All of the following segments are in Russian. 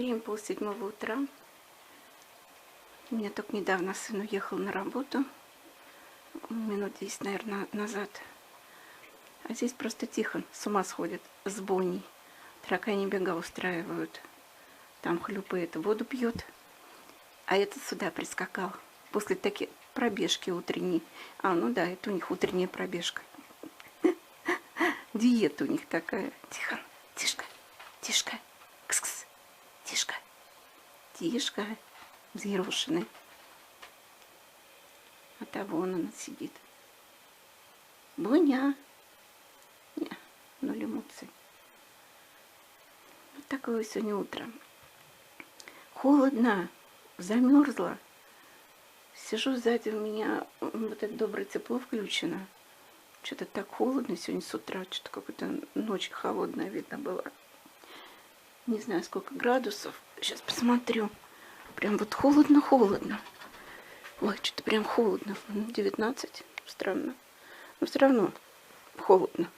Время 6:30 утра. У меня только недавно сын уехал на работу. Минут 10, наверное, назад. А здесь просто тихо, с ума сходит, с Бонней. Таракани бега устраивают. Там хлюпает, воду пьет. А этот сюда прискакал. После такой пробежки утренней. Ну да, это у них утренняя пробежка. Диета у них такая. Тихо, тишка, тишка, кс-кс, тишка, тишка, взъерошенный. А того вон она сидит. Боня. Не, ноль эмоций. Вот такое сегодня утро. Холодно, замерзла. Сижу сзади, у меня вот это доброе тепло включено. Что-то так холодно сегодня с утра, что-то какая-то ночь холодная видно была. Не знаю, сколько градусов. Сейчас посмотрю. Прям вот холодно-холодно. Ой, что-то прям холодно. 19. Странно. Но все равно холодно.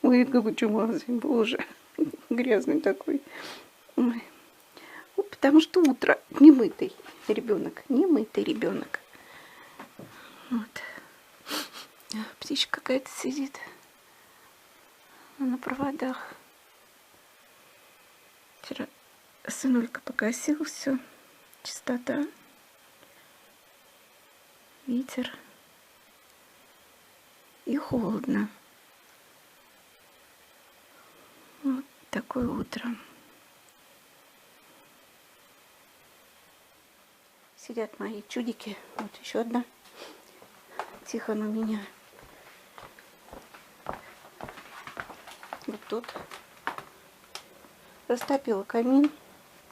Ой, какой чумазый, боже. Грязный такой. Ой. Ну, потому что утро. Немытый ребенок. Немытый ребенок. Вот. Птичка какая-то сидит на проводах. Вчера сынулька покосил все. Чистота. Ветер. И холодно. Вот такое утро. Сидят мои чудики. Вот еще одна. Тихон у меня. Вот тут. Растопила камин.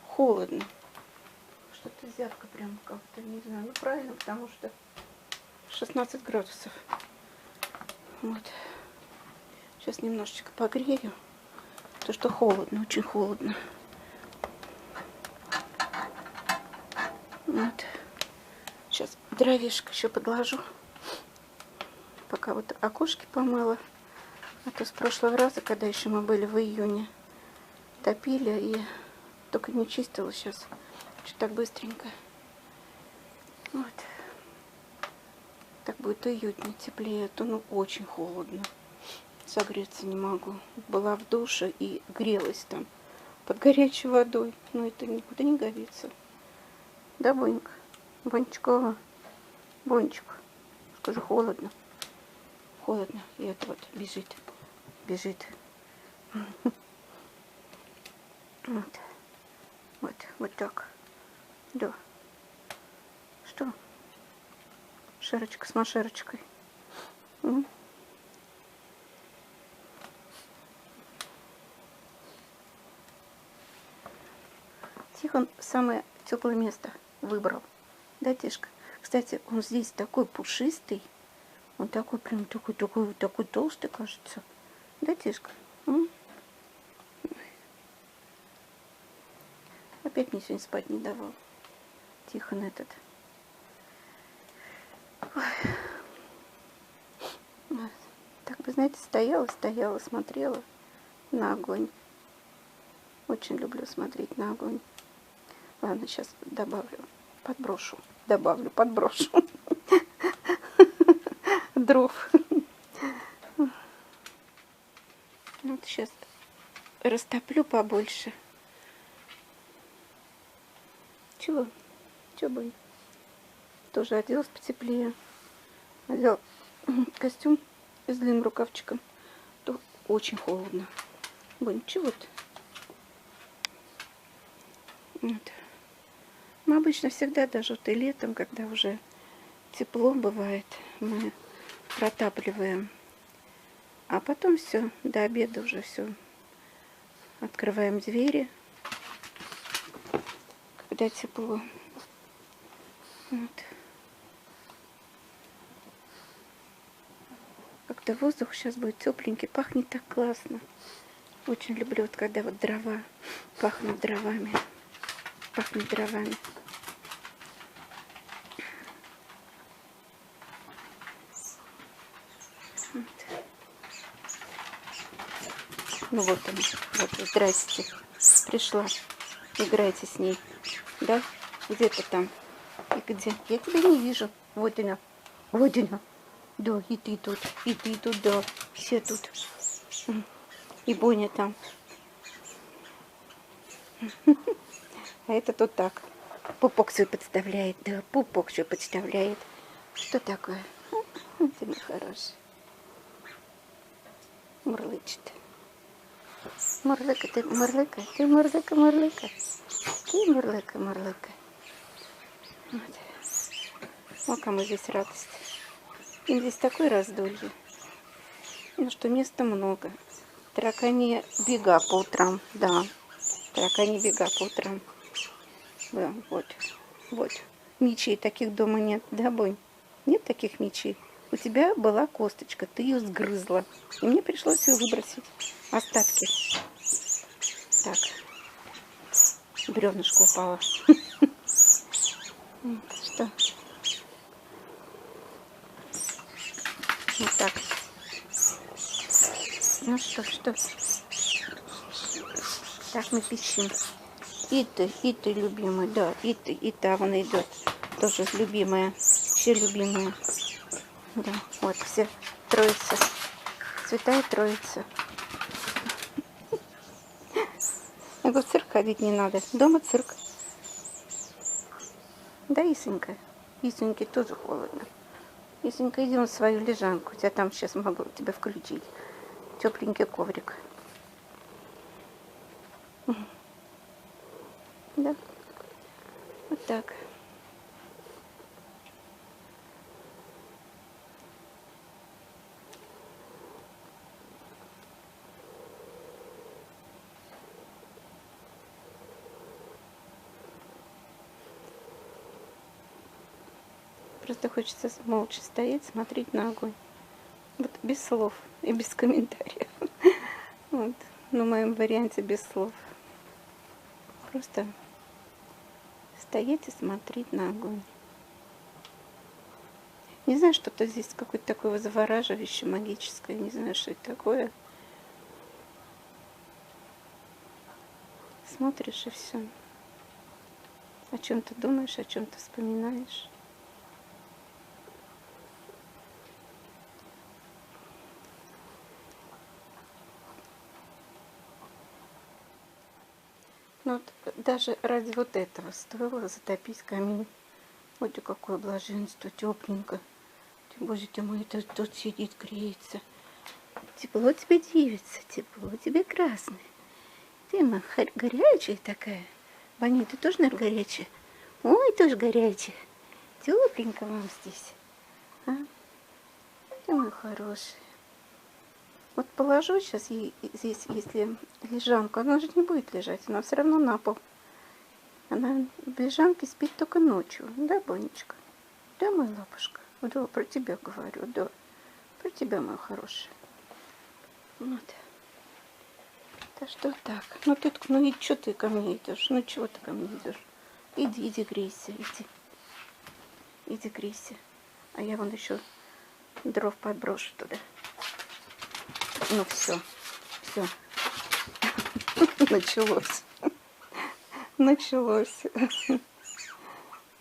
Холодно. Что-то зябко прям как-то, не знаю. Ну правильно, потому что 16 градусов. Вот. Сейчас немножечко погрею. Потому что холодно, очень холодно. Вот. Сейчас дровишко еще подложу. Пока вот окошки помыла. А то с прошлого раза, когда еще мы были в июне, топили и только не чистила сейчас. Что так быстренько. Вот. Так будет уютнее, теплее. А то ну очень холодно. Согреться не могу. Была в душе и грелась там под горячей водой. Но это никуда не годится. Да, Бонька? Бончикова? Бончик. Скажи, холодно. Холодно. И это вот бежит. Бежит. Вот. Вот так. Да. Что? Шерочка с машерочкой. Тихон самое теплое место выбрал. Да, Тишка? Кстати, он здесь такой пушистый. Он такой прям такой толстый, кажется. Да, Тишка? Опять мне сегодня спать не давал. Тихон этот. Ой. Так бы, знаете, стояла, смотрела на огонь. Очень люблю смотреть на огонь. Ладно, сейчас добавлю, подброшу. Дров. Вот сейчас растоплю побольше. Чего? Бы? Тоже оделась потеплее. Надела костюм с длинным рукавчиком. То очень холодно. Бонь, чего ты? Вот. Мы обычно всегда, даже вот и летом, когда уже тепло бывает, мы протапливаем. А потом все, до обеда уже все. Открываем двери, когда тепло. Вот. Как-то воздух сейчас будет тепленький, пахнет так классно. Очень люблю, вот когда вот дрова пахнут дровами. Пахнет дровами. Вот. Ну вот он, вот, здрасте, пришла. Играете с ней. Да? Где ты там? И где? Я тебя не вижу. Вот она. Вот она. Да, и ты тут, да. Все тут. И Боня там. А это тут так. Пупок свой подставляет. Да, пупок свой подставляет. Что такое? Ты мой хороший. Мурлычет. Мурлыка, ты мурлыка, ты мурлыка, мурлыка. Ты мурлыка, мурлыка. Вот. О, кому здесь радость. Им здесь такое раздолье. Ну что, места много. Таракани бега по утрам, да. Таракани бега по утрам. Да, вот, вот. Мечей таких дома нет, да, Бонь? Нет таких мечей. У тебя была косточка, ты ее сгрызла. И мне пришлось ее выбросить. Остатки. Так. Бревнышко упало. Что? Вот так. Ну что? Так мы пищим. И ты, любимый, да, и та вон идет. Тоже любимая, все любимая. Да, вот все троица. Святая Троица. Я говорю, в цирк ходить не надо. Дома цирк. Да, Исенька? Исеньке тоже холодно. Исенька, идем в свою лежанку. Я там сейчас могу тебя включить. Тепленький коврик. Да. Вот так. Просто хочется молча стоять, смотреть на огонь. Вот без слов и без комментариев. Вот. Но в моем варианте без слов. Просто стоять и смотреть на огонь. Не знаю, что-то здесь какое-то такое завораживающее, магическое. Не знаю, что это такое. Смотришь и все. О чем ты думаешь, о чем ты вспоминаешь. Ну вот даже ради вот этого стоило затопить камин. Вот и какое блаженство, тепленько. Боже ты мой, тут сидит, греется. Тепло тебе, девица, тепло тебе, красное. Ты, моя горячая такая. Ваня, ты тоже, наверное, горячая? Ой, тоже горячая. Тепленько вам здесь. А? Ты мой хороший. Вот положу сейчас здесь, если лежанку, она же не будет лежать, она все равно на пол. Она в лежанке спит только ночью, да, Бонечка? Да, моя лапушка? Да, про тебя говорю, да. Про тебя, моя хорошая. Вот. Так что так. Ну и что ты ко мне идешь? Ну чего ты ко мне идешь? Иди грейся, иди. Иди грейся. А я вон еще дров подброшу туда. Ну все. Началось. Началось.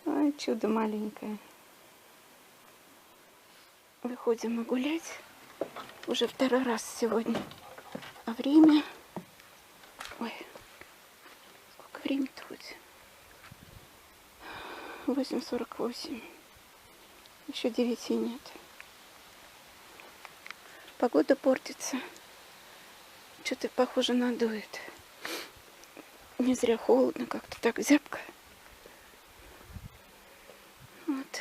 Ай, чудо маленькое. Выходим мы гулять. Уже второй раз сегодня. А время... Ой, сколько времени-то хоть? 8:48. Еще 9 нет. Погода портится. Что-то похоже надует. Не зря холодно, как-то так зябко. Вот.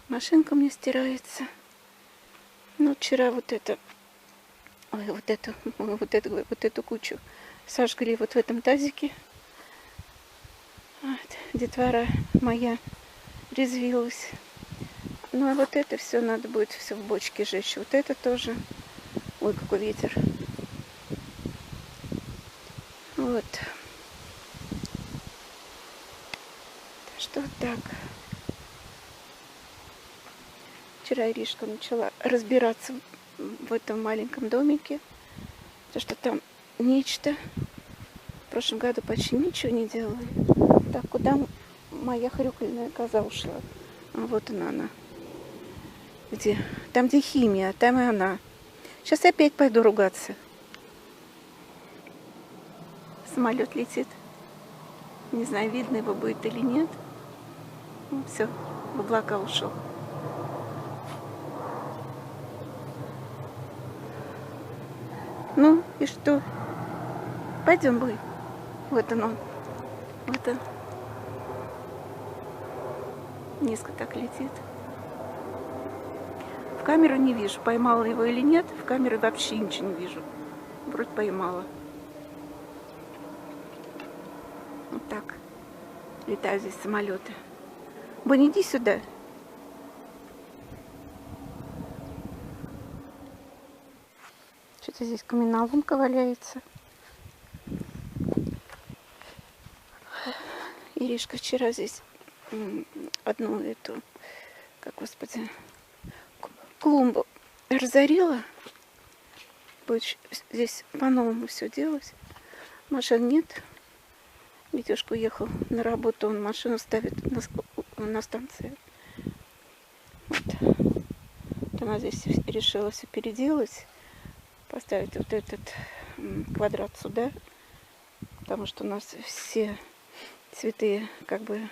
Машинка мне стирается. Ну, вчера вот эту кучу сожгли вот в этом тазике. Вот. Детвора моя резвилась. Ну, а вот это все надо будет все в бочке жечь. Вот это тоже. Ой, какой ветер. Вот. Что так. Вчера Иришка начала разбираться в этом маленьком домике. Потому что там нечто прошлом году почти ничего не делали. Так, куда моя хрюкальная коза ушла? А вот она. Где? Там, где химия, там и она. Сейчас опять пойду ругаться. Самолет летит. Не знаю, видно его будет или нет. Ну, все, в облака ушел. Ну, и что? Пойдем, Буй. Вот он. Вот он. Низко так летит. В камеру не вижу, поймала его или нет. В камеру вообще ничего не вижу. Вроде поймала. Вот так. Летают здесь самолеты. Бонни, иди сюда. Что-то здесь каменоломка валяется. Иришка вчера здесь одну эту, как, господи, клумбу разорила. Будет здесь по-новому все делать. Машин нет. Витюшка уехал на работу, он машину ставит на станции. Вот. Она здесь решила все переделать. Поставить вот этот квадрат сюда. Потому что у нас все цветы как бы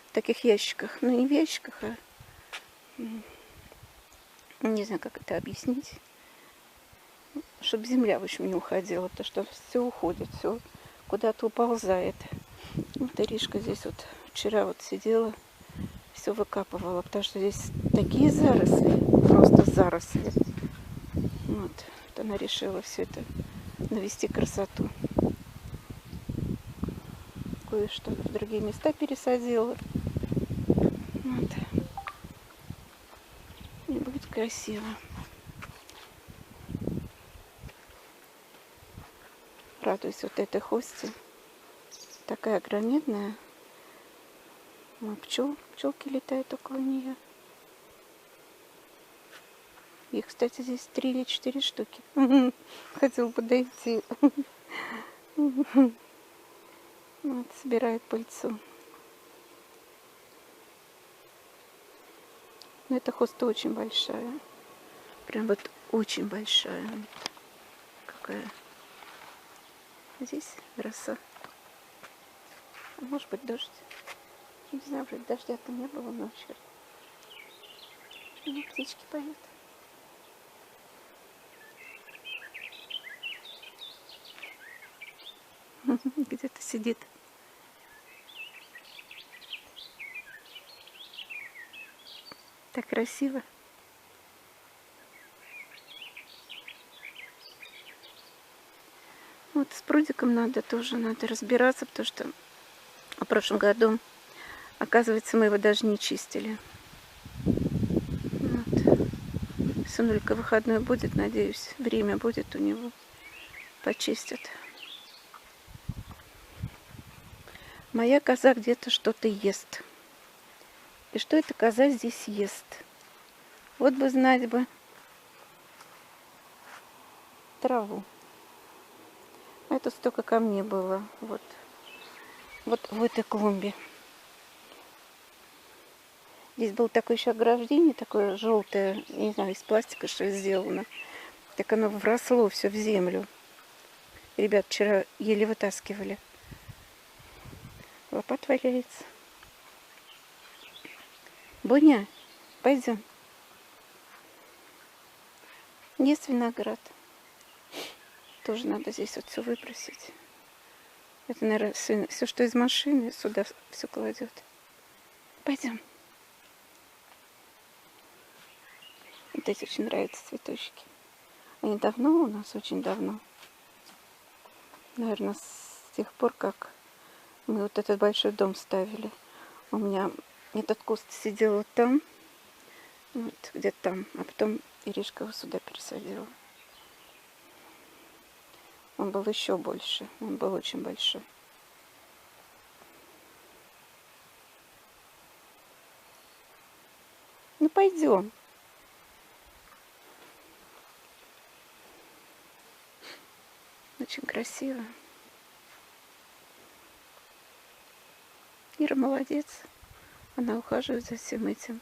в таких ящиках. Ну, не в ящиках, а не знаю, как это объяснить. Чтобы земля, в общем, не уходила. Потому что все уходит, все куда-то уползает. Вот Иришка здесь вот вчера вот сидела, все выкапывала. Потому что здесь такие заросли, просто заросли. Вот она решила все это навести красоту. Кое-что в другие места пересадила. Вот. И будет красиво. Радуюсь вот этой хосте. Такая гранитная. Пчелки летают около нее. Их, кстати, здесь 3 или 4 штуки. Хотел подойти. Вот, собирает пыльцу. Но эта хоста очень большая. Прям вот очень большая. Какая. Здесь роса. А может быть дождь. Не знаю, вроде дождя-то не было ночью. Ну, птички поют. Где-то сидит. Так красиво. Вот с прудиком надо разбираться, потому что в прошлом году, оказывается, мы его даже не чистили. Вот. Сынулька выходной будет, надеюсь, время будет у него. Почистят. Моя коза где-то что-то ест. И что эта коза здесь ест? Вот бы знать бы. Траву. Это столько камней было. Вот в этой клумбе. Здесь было такое еще ограждение, такое желтое, я не знаю, из пластика что ли сделано. Так оно вросло все в землю. Ребят вчера еле вытаскивали. Лопат валяется. Боня, пойдем. Есть виноград. Тоже надо здесь вот все выбросить. Это, наверное, сын все, что из машины, сюда все кладет. Пойдем. Вот эти очень нравятся цветочки. Они давно у нас, очень давно. Наверное, с тех пор, как мы вот этот большой дом ставили. У меня этот куст сидел вот там, вот где-то там, а потом Иришка его сюда пересадила. Он был еще больше, он был очень большой. Ну пойдем. Очень красиво. Ира молодец. Она ухаживает за всем этим.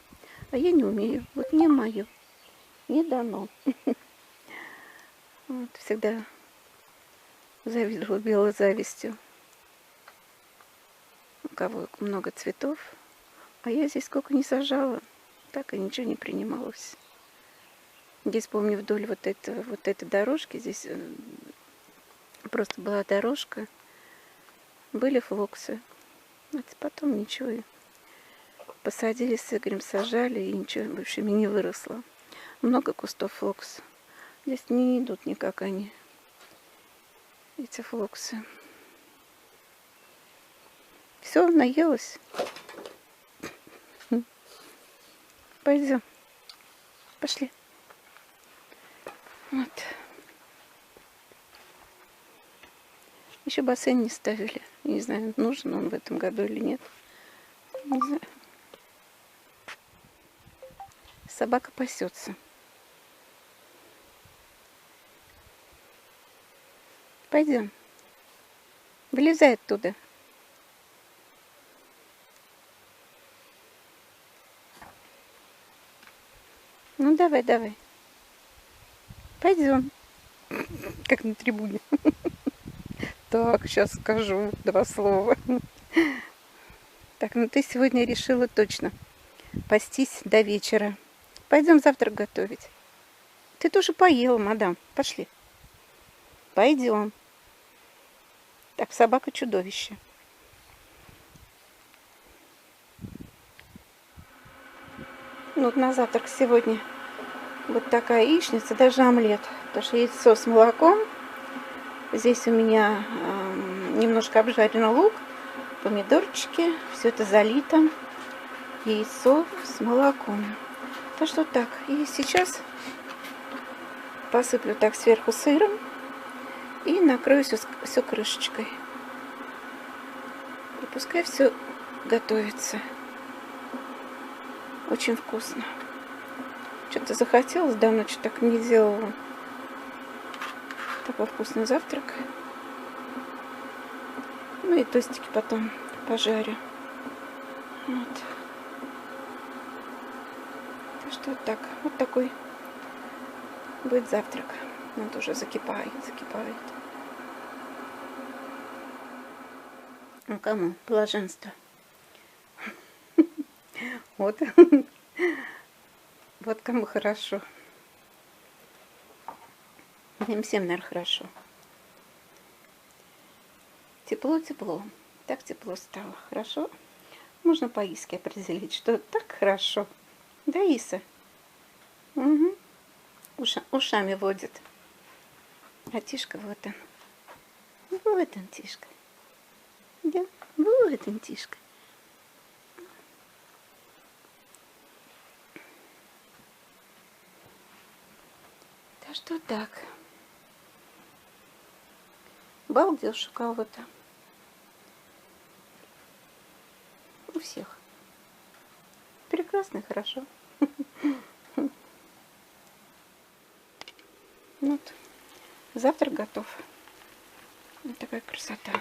А я не умею. Вот не мое. Не дано. Вот, всегда завидовала белой завистью. У кого много цветов. А я здесь сколько не сажала, так и ничего не принималось. Здесь, помню, вдоль вот этой дорожки, здесь просто была дорожка, были флоксы. А потом ничего. Посадили с Игорем, сажали, и ничего, в общем, не выросло. Много кустов флокса. Здесь не идут никак они, эти флоксы. Все, наелась. Пойдем. Пошли. Вот. Еще бассейн не ставили. Не знаю, нужен он в этом году или нет. Не знаю. Собака пасется. Пойдем. Вылезай оттуда. Ну давай, давай. Пойдем. Как на трибуне. Так, сейчас скажу 2 слова. Так, ну ты сегодня решила точно пастись до вечера. Пойдем завтрак готовить. Ты тоже поела, мадам. Пошли. Пойдем. Так, собака чудовище. Ну, вот на завтрак сегодня вот такая яичница, даже омлет. Потому что яйцо с молоком. Здесь у меня немножко обжарен лук, помидорчики. Все это залито. Яйцо с молоком. Так что так. И сейчас посыплю так сверху сыром. И накрою все крышечкой. И пускай все готовится. Очень вкусно. Что-то захотелось, давно что так не делала. Такой вкусный завтрак. Ну и тостики потом пожарю. Вот. Так что вот так. Вот такой будет завтрак. Он уже закипает. Ну кому? Блаженство. Вот. Вот кому хорошо. Им всем, наверное, хорошо. Тепло. Так тепло стало. Хорошо? Можно по Иске определить, что так хорошо. Да, Иса? Угу. Ушами водит. А Тишка вот он. Вот он, Тишка. Да, вот он, Тишка. Так что так. Балдеж у кого-то. У всех. Прекрасно и хорошо. Вот. Завтрак готов. Вот такая красота.